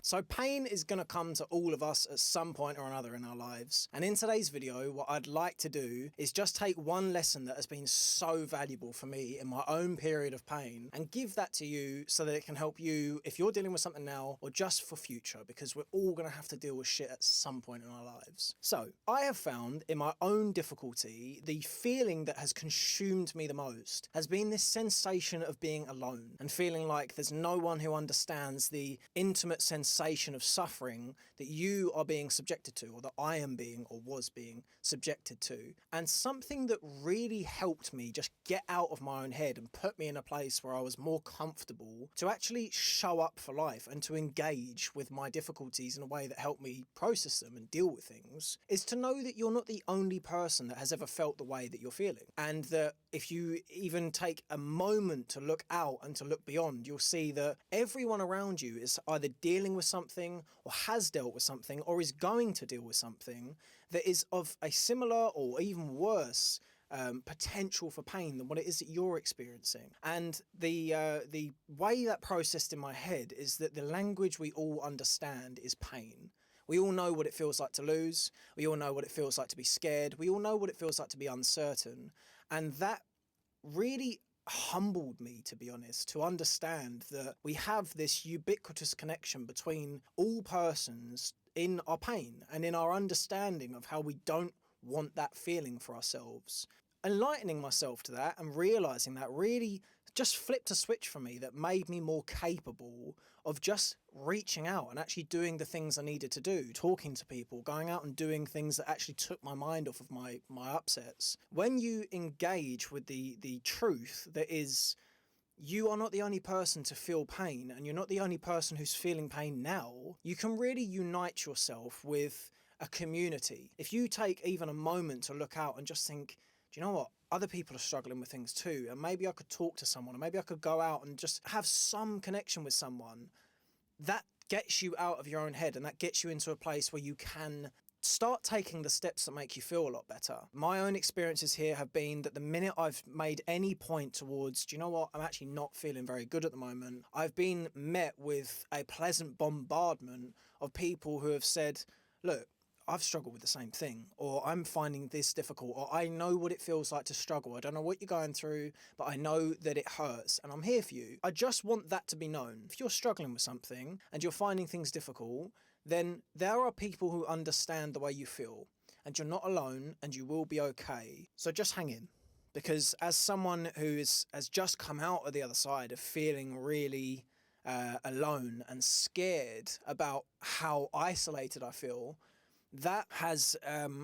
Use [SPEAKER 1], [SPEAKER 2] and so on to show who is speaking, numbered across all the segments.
[SPEAKER 1] So pain is going to come to all of us at some point or another in our lives. And in today's video, what I'd like to do is just take one lesson that has been so valuable for me in my own period of pain and give that to you so that it can help you if you're dealing with something now or just for future, because we're all going to have to deal with shit at some point in our lives. So I have found in my own difficulty, the feeling that has consumed me the most has been this sensation of being alone and feeling like there's no one who understands the intimate sensation of suffering that you are being subjected to, or that I am being or was being subjected to. And something that really helped me just get out of my own head and put me in a place where I was more comfortable to actually show up for life and to engage with my difficulties in a way that helped me process them and deal with things, is to know that you're not the only person that has ever felt the way that you're feeling. And that if you even take a moment to look out and to look beyond, you'll see that everyone around you is either dealing with something or has dealt with something or is going to deal with something that is of a similar or even worse potential for pain than what it is that you're experiencing. And the way that processed in my head is that the language we all understand is pain. We all know what it feels like to lose. We all know what it feels like to be scared. We all know what it feels like to be uncertain. And that really humbled me, to be honest, to understand that we have this ubiquitous connection between all persons in our pain and in our understanding of how we don't want that feeling for ourselves. Enlightening myself to that and realizing that really just flipped a switch for me that made me more capable of just reaching out and actually doing the things I needed to do, talking to people, going out and doing things that actually took my mind off of my upsets. When you engage with the truth that is, you are not the only person to feel pain and you're not the only person who's feeling pain now, you can really unite yourself with a community. If you take even a moment to look out and just think, do you know what? Other people are struggling with things too, and maybe I could talk to someone, or maybe I could go out and just have some connection with someone. That gets you out of your own head, and that gets you into a place where you can start taking the steps that make you feel a lot better. My own experiences here have been that the minute I've made any point towards, do you know what, I'm actually not feeling very good at the moment, I've been met with a pleasant bombardment of people who have said, look, I've struggled with the same thing, or I'm finding this difficult, or I know what it feels like to struggle. I don't know what you're going through, but I know that it hurts and I'm here for you. I just want that to be known. If you're struggling with something and you're finding things difficult, then there are people who understand the way you feel and you're not alone and you will be okay. So just hang in, because as someone who has just come out of the other side of feeling really alone and scared about how isolated I feel, that has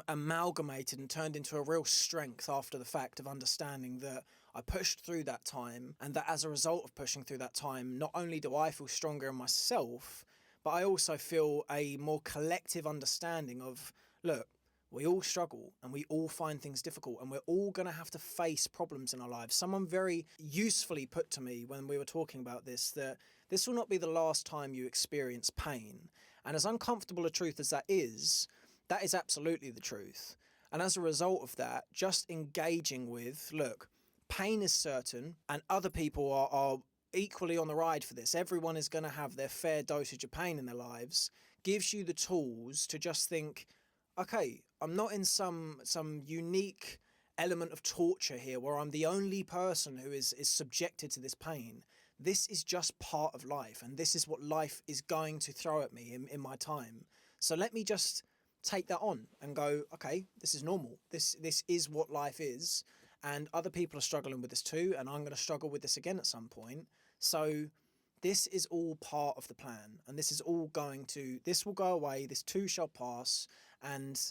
[SPEAKER 1] amalgamated and turned into a real strength after the fact of understanding that I pushed through that time, and that as a result of pushing through that time, not only do I feel stronger in myself, but I also feel a more collective understanding of, look, we all struggle and we all find things difficult and we're all going to have to face problems in our lives. Someone very usefully put to me when we were talking about this, that this will not be the last time you experience pain. And as uncomfortable a truth as that is absolutely the truth. And as a result of that, just engaging with, look, pain is certain and other people are equally on the ride for this. Everyone is going to have their fair dosage of pain in their lives, gives you the tools to just think, okay, I'm not in some unique element of torture here where I'm the only person who is subjected to this pain. This is just part of life, and this is what life is going to throw at me in my time. So let me just take that on and go, okay, this is normal. This is what life is, and other people are struggling with this too, and I'm going to struggle with this again at some point. So this is all part of the plan, and this will go away, this too shall pass, and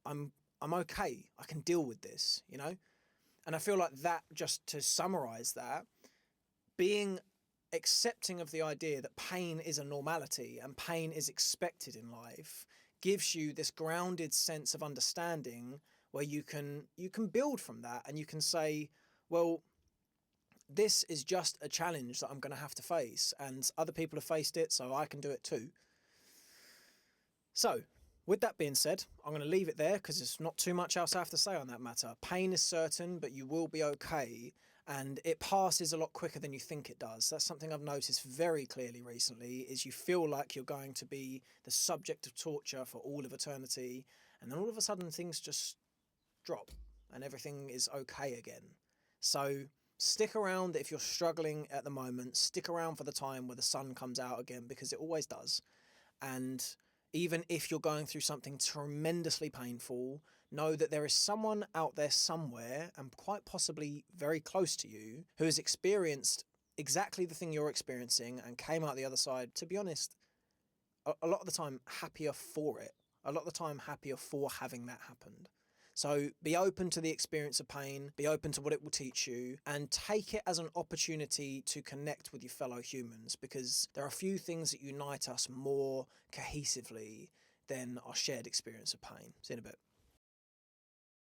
[SPEAKER 1] I'm okay. I can deal with this, you know? And I feel like that, just to summarize that, being accepting of the idea that pain is a normality and pain is expected in life gives you this grounded sense of understanding where you can build from that, and you can say, well, this is just a challenge that I'm going to have to face, and other people have faced it, so I can do it too. So, with that being said, I'm going to leave it there because there's not too much else I have to say on that matter. Pain is certain, but you will be okay. and it passes a lot quicker than you think it does. That's something I've noticed very clearly recently, is you feel like you're going to be the subject of torture for all of eternity, and then all of a sudden things just drop and everything is okay again. So stick around if you're struggling at the moment. Stick around for the time where the sun comes out again, because it always does. And even if you're going through something tremendously painful, know that there is someone out there somewhere, and quite possibly very close to you, who has experienced exactly the thing you're experiencing and came out the other side, to be honest, a lot of the time happier for it. A lot of the time happier for having that happened. So be open to the experience of pain, be open to what it will teach you, and take it as an opportunity to connect with your fellow humans, because there are few things that unite us more cohesively than our shared experience of pain. See you in a bit.